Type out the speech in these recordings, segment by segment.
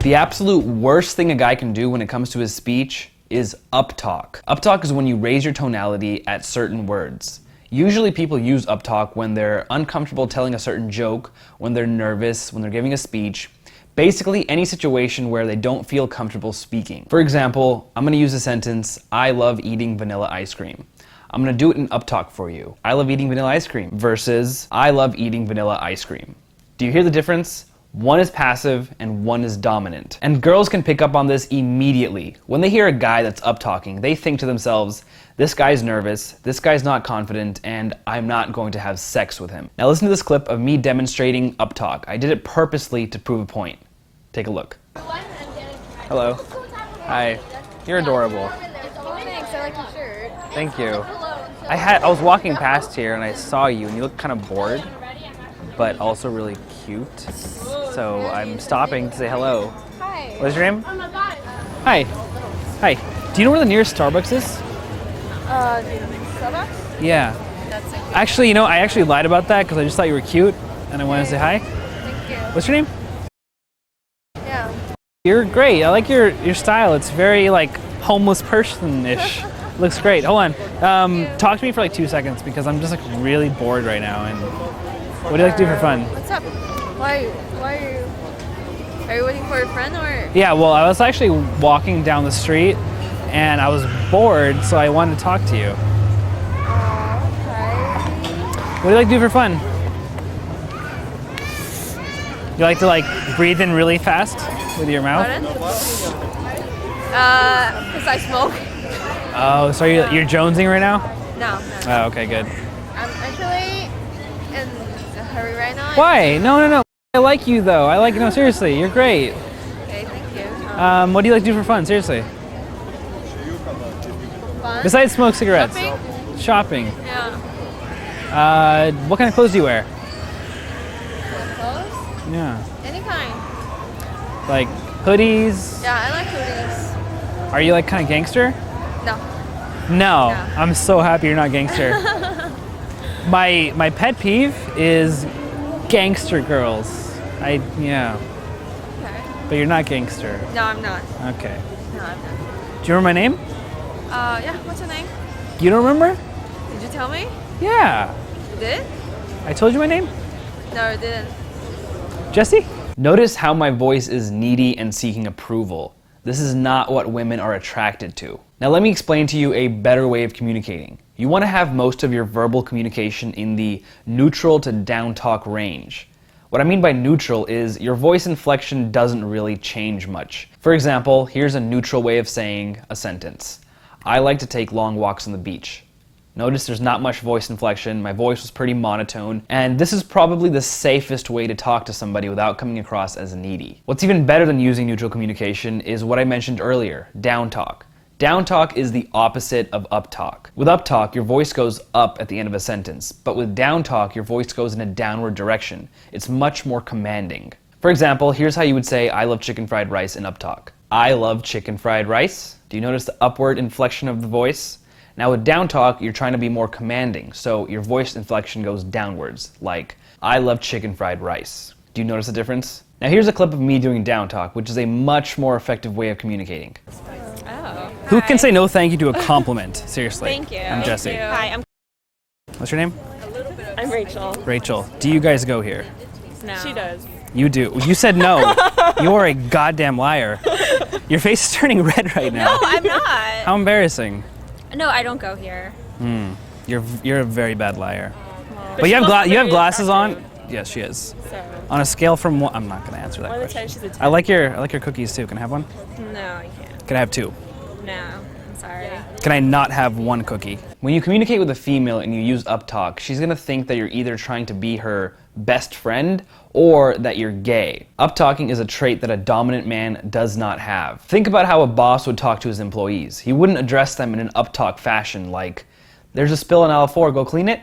The absolute worst thing a guy can do when it comes to his speech is uptalk. Uptalk is when you raise your tonality at certain words. Usually people use uptalk when they're uncomfortable telling a certain joke, when they're nervous, when they're giving a speech. Basically any situation where they don't feel comfortable speaking. For example, I'm gonna use the sentence, I love eating vanilla ice cream. I'm gonna do it in uptalk for you. I love eating vanilla ice cream versus I love eating vanilla ice cream. Do you hear the difference? One is passive and one is dominant. And girls can pick up on this immediately. When they hear a guy that's uptalking, they think to themselves, this guy's nervous, this guy's not confident, and I'm not going to have sex with him. Now listen to this clip of me demonstrating uptalk. I did it purposely to prove a point. Take a look. Hello. Hi. You're adorable. Thanks, I like your shirt. Thank you. I was walking past here and I saw you and you look kind of bored, but also really cute. So I'm stopping to say hello. Hi. What is your name? Oh my god. Hi. Hi. Do you know where the nearest Starbucks is? Starbucks? Yeah. That's so cute. Actually, you know, I actually lied about that because I just thought you were cute and I wanted to say hi. Thank you. What's your name? Yeah. You're great. I like your style. It's very like homeless person-ish. Looks great. Hold on. Talk to me for like 2 seconds because I'm just like really bored right now. And what do you like to do for fun? What's up? Why are you waiting for a friend or? Yeah, well, I was actually walking down the street and I was bored, so I wanted to talk to you. Okay. What do you like to do for fun? You like to like breathe in really fast with your mouth? Pardon? Because I smoke. Oh, so you're jonesing right now? No. Oh, okay, good. I'm actually in a hurry right now. Why? No. I like you though. No, seriously, you're great. Okay, thank you. What do you like to do for fun? Seriously. Fun? Besides smoke cigarettes. Shopping? Shopping. Yeah. What kind of clothes do you wear? Clothes? Yeah. Any kind. Like hoodies? Yeah, I like hoodies. Are you like kind of gangster? No. No. No. I'm so happy you're not gangster. My pet peeve is gangster girls. Yeah. Okay. But you're not gangster. No, I'm not. Okay. No, I'm not. Do you remember my name? Yeah, what's your name? You don't remember? Did you tell me? Yeah. You did? I told you my name? No, I didn't. Jesse? Notice how my voice is needy and seeking approval. This is not what women are attracted to. Now let me explain to you a better way of communicating. You want to have most of your verbal communication in the neutral to down talk range. What I mean by neutral is your voice inflection doesn't really change much. For example, here's a neutral way of saying a sentence. I like to take long walks on the beach. Notice there's not much voice inflection, my voice was pretty monotone, and this is probably the safest way to talk to somebody without coming across as needy. What's even better than using neutral communication is what I mentioned earlier, down talk. Down talk is the opposite of up talk. With up talk, your voice goes up at the end of a sentence, but with down talk, your voice goes in a downward direction. It's much more commanding. For example, here's how you would say, I love chicken fried rice in up talk. I love chicken fried rice. Do you notice the upward inflection of the voice? Now with down talk, you're trying to be more commanding, so your voice inflection goes downwards, like, I love chicken fried rice. Do you notice the difference? Now here's a clip of me doing down talk, which is a much more effective way of communicating. Oh. Who can say no thank you to a compliment? Seriously. Thank you. I'm Jesse. Hi, I'm What's your name? Rachel. Rachel. Do you guys go here? No. She does. You do. You said no. You are a goddamn liar. Your face is turning red right now. No, I'm not. How embarrassing. No, I don't go here. You're a very bad liar. But you have glasses on. Yes, she is. So, On a scale from one, I'm not gonna answer that 1 to 10, question. she's a 10. I like your cookies too. Can I have one? No, you can't. Can I have two? No, I'm sorry. Can I not have one cookie? When you communicate with a female and you use uptalk, she's gonna think that you're either trying to be her best friend or that you're gay. Uptalking is a trait that a dominant man does not have. Think about how a boss would talk to his employees. He wouldn't address them in an uptalk fashion like, there's a spill in aisle 4, go clean it.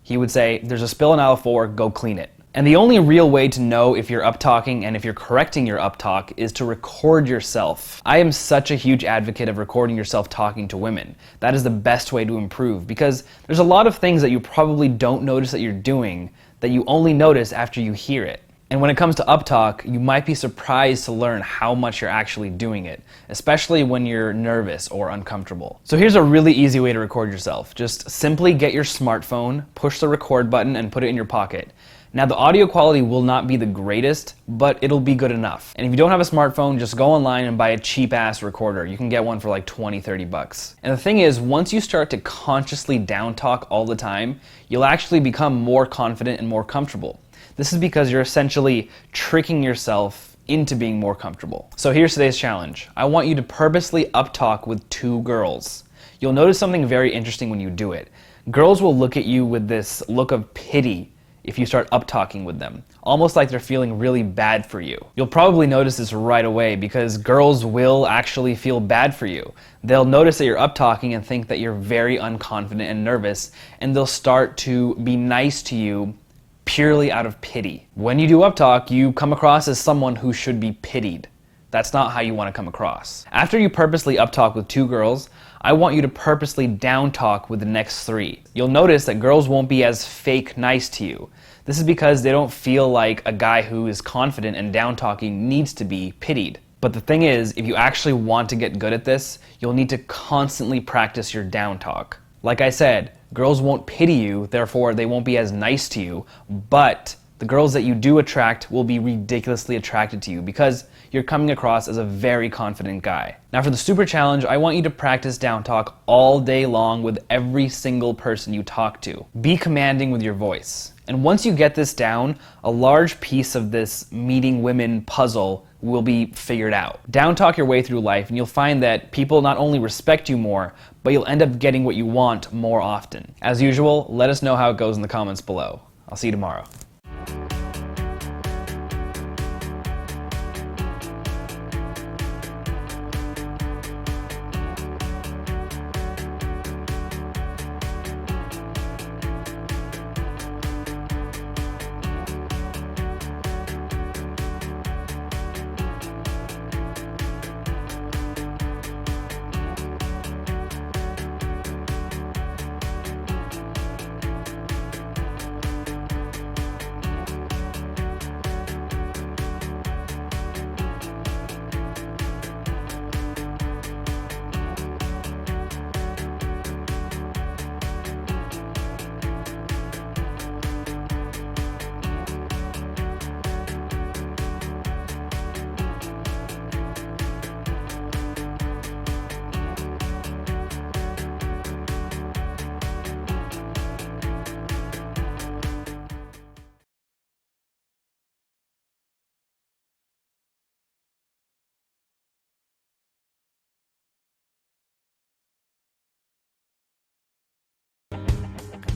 He would say, there's a spill in aisle 4, go clean it. And the only real way to know if you're uptalking and if you're correcting your uptalk is to record yourself. I am such a huge advocate of recording yourself talking to women. That is the best way to improve because there's a lot of things that you probably don't notice that you're doing that you only notice after you hear it. And when it comes to uptalk, you might be surprised to learn how much you're actually doing it, especially when you're nervous or uncomfortable. So here's a really easy way to record yourself. Just simply get your smartphone, push the record button, and put it in your pocket. Now the audio quality will not be the greatest, but it'll be good enough. And if you don't have a smartphone, just go online and buy a cheap ass recorder. You can get one for like 20, 30 bucks. And the thing is, once you start to consciously down talk all the time, you'll actually become more confident and more comfortable. This is because you're essentially tricking yourself into being more comfortable. So here's today's challenge. I want you to purposely uptalk with 2 girls. You'll notice something very interesting when you do it. Girls will look at you with this look of pity if you start uptalking with them, almost like they're feeling really bad for you. You'll probably notice this right away because girls will actually feel bad for you. They'll notice that you're uptalking and think that you're very unconfident and nervous, and they'll start to be nice to you purely out of pity. When you do uptalk, you come across as someone who should be pitied. That's not how you want to come across. After you purposely uptalk with 2 girls, I want you to purposely downtalk with the next 3. You'll notice that girls won't be as fake nice to you. This is because they don't feel like a guy who is confident and downtalking needs to be pitied. But the thing is, if you actually want to get good at this, you'll need to constantly practice your downtalk. Like I said, girls won't pity you, therefore they won't be as nice to you, but the girls that you do attract will be ridiculously attracted to you because you're coming across as a very confident guy. Now for the super challenge, I want you to practice down talk all day long with every single person you talk to. Be commanding with your voice. And once you get this down, a large piece of this meeting women puzzle will be figured out. Down talk your way through life and you'll find that people not only respect you more, but you'll end up getting what you want more often. As usual, let us know how it goes in the comments below. I'll see you tomorrow.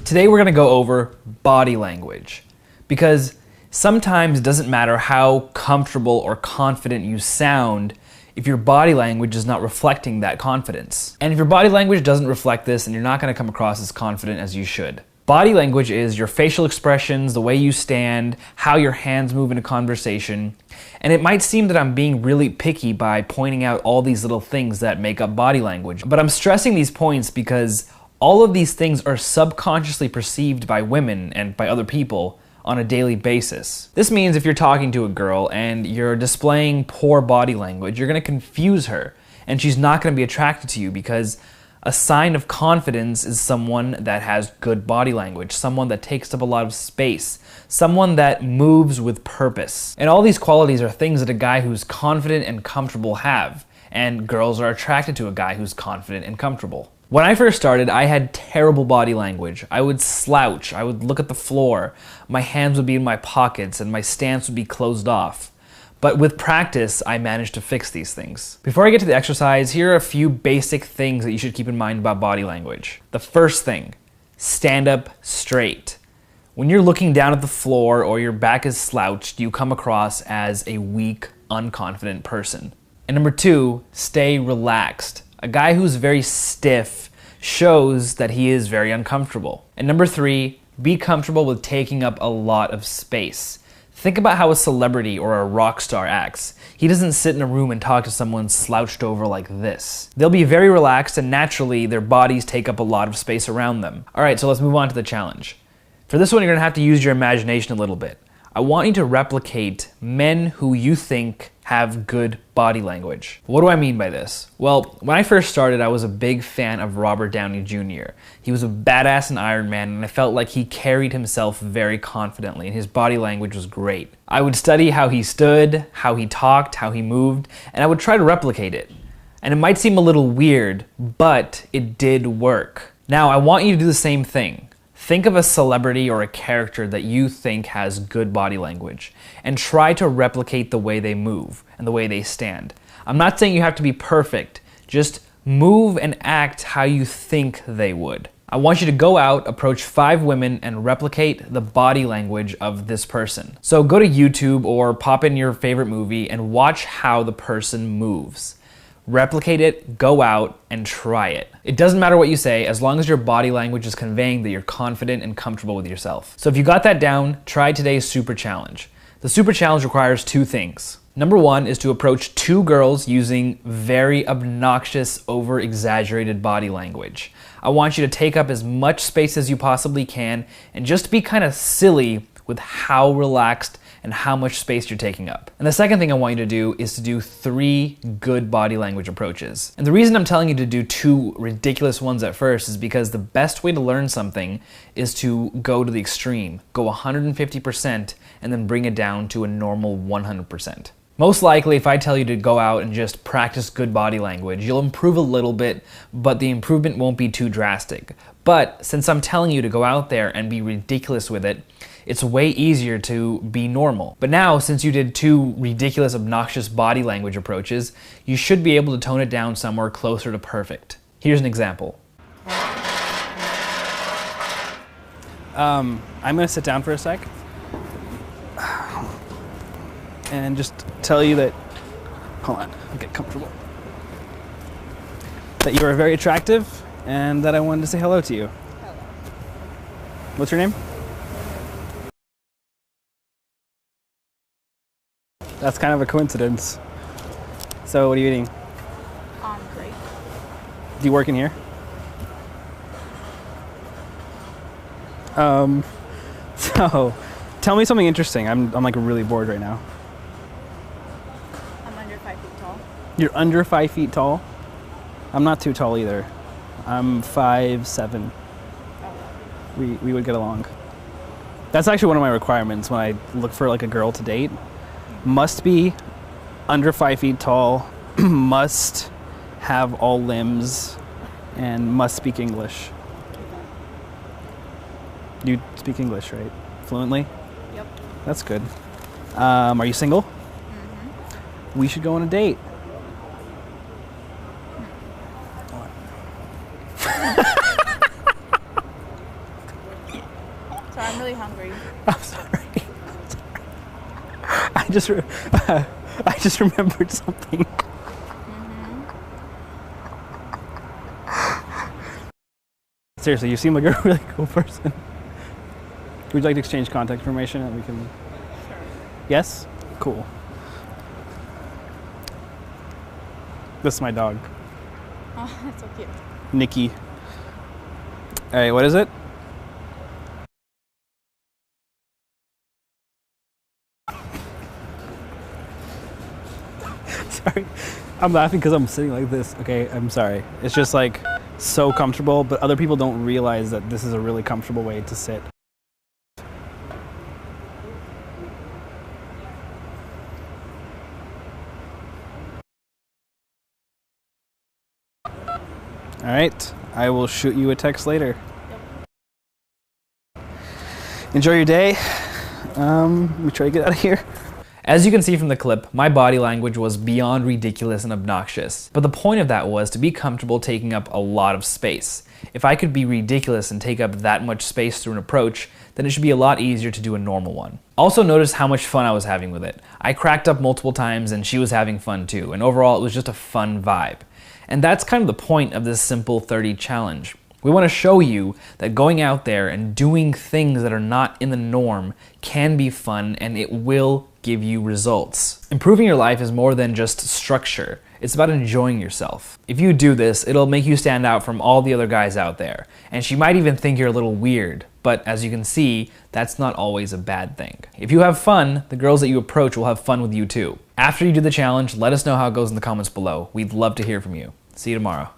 Today we're going to go over body language, because sometimes it doesn't matter how comfortable or confident you sound if your body language is not reflecting that confidence. And if your body language doesn't reflect this, then you're not going to come across as confident as you should. Body language is your facial expressions, the way you stand, how your hands move in a conversation. And it might seem that I'm being really picky by pointing out all these little things that make up body language, but I'm stressing these points because all of these things are subconsciously perceived by women and by other people on a daily basis. This means if you're talking to a girl and you're displaying poor body language, you're going to confuse her and she's not going to be attracted to you, because a sign of confidence is someone that has good body language, someone that takes up a lot of space, someone that moves with purpose. And all these qualities are things that a guy who's confident and comfortable have, and girls are attracted to a guy who's confident and comfortable. When I first started, I had terrible body language. I would slouch, I would look at the floor, my hands would be in my pockets, and my stance would be closed off. But with practice, I managed to fix these things. Before I get to the exercise, here are a few basic things that you should keep in mind about body language. The first thing, stand up straight. When you're looking down at the floor or your back is slouched, you come across as a weak, unconfident person. And number 2, stay relaxed. A guy who's very stiff shows that he is very uncomfortable. And number 3, be comfortable with taking up a lot of space. Think about how a celebrity or a rock star acts. He doesn't sit in a room and talk to someone slouched over like this. They'll be very relaxed, and naturally their bodies take up a lot of space around them. Alright, so let's move on to the challenge. For this one, you're gonna have to use your imagination a little bit. I want you to replicate men who you think have good body language. What do I mean by this? Well, when I first started, I was a big fan of Robert Downey Jr. He was a badass in Iron Man, and I felt like he carried himself very confidently, and his body language was great. I would study how he stood, how he talked, how he moved, and I would try to replicate it. And it might seem a little weird, but it did work. Now, I want you to do the same thing. Think of a celebrity or a character that you think has good body language and try to replicate the way they move and the way they stand. I'm not saying you have to be perfect, just move and act how you think they would. I want you to go out, approach 5 women, and replicate the body language of this person. So go to YouTube or pop in your favorite movie and watch how the person moves. Replicate it, go out, and try it. It doesn't matter what you say, as long as your body language is conveying that you're confident and comfortable with yourself. So if you got that down, try today's super challenge. The super challenge requires 2 things. Number 1 is to approach 2 girls using very obnoxious, over-exaggerated body language. I want you to take up as much space as you possibly can and just be kind of silly with how relaxed and how much space you're taking up. And the second thing I want you to do is to do 3 good body language approaches. And the reason I'm telling you to do 2 ridiculous ones at first is because the best way to learn something is to go to the extreme, go 150% and then bring it down to a normal 100%. Most likely, if I tell you to go out and just practice good body language, you'll improve a little bit, but the improvement won't be too drastic. But since I'm telling you to go out there and be ridiculous with it, it's way easier to be normal. But now, since you did 2 ridiculous, obnoxious body language approaches, you should be able to tone it down somewhere closer to perfect. Here's an example. I'm gonna sit down for a sec and just tell you that, hold on, I'll get comfortable, that you are very attractive and that I wanted to say hello to you. Hello. What's your name? That's kind of a coincidence. So what are you eating? Great. Do you work in here? So tell me something interesting. I'm like really bored right now. I'm under 5 feet tall. You're under 5 feet tall? I'm not too tall either. I'm 5'7". We would get along. That's actually one of my requirements when I look for like a girl to date. Must be under 5 feet tall, must have all limbs, and must speak English. You speak English, right? Fluently? Yep. That's good. Are you single? Mm-hmm. We should go on a date. So I'm really hungry. I'm sorry. I just remembered something. Seriously, you seem like a really cool person. Would you like to exchange contact information and we can... Sure. Yes? Cool. This is my dog. Oh, that's so cute. Nikki. All right, what is it? Sorry. I'm laughing because I'm sitting like this. Okay, I'm sorry. It's just like so comfortable, but other people don't realize that this is a really comfortable way to sit. All right, I will shoot you a text later. Yep. Enjoy your day. Let me try to get out of here. As you can see from the clip, my body language was beyond ridiculous and obnoxious. But the point of that was to be comfortable taking up a lot of space. If I could be ridiculous and take up that much space through an approach, then it should be a lot easier to do a normal one. Also notice how much fun I was having with it. I cracked up multiple times and she was having fun too, and overall it was just a fun vibe. And that's kind of the point of this Simple 30 challenge. We want to show you that going out there and doing things that are not in the norm can be fun and it will give you results. Improving your life is more than just structure. It's about enjoying yourself. If you do this, it'll make you stand out from all the other guys out there. and she might even think you're a little weird. But as you can see, that's not always a bad thing. If you have fun, the girls that you approach will have fun with you too. After you do the challenge, let us know how it goes in the comments below. We'd love to hear from you. See you tomorrow.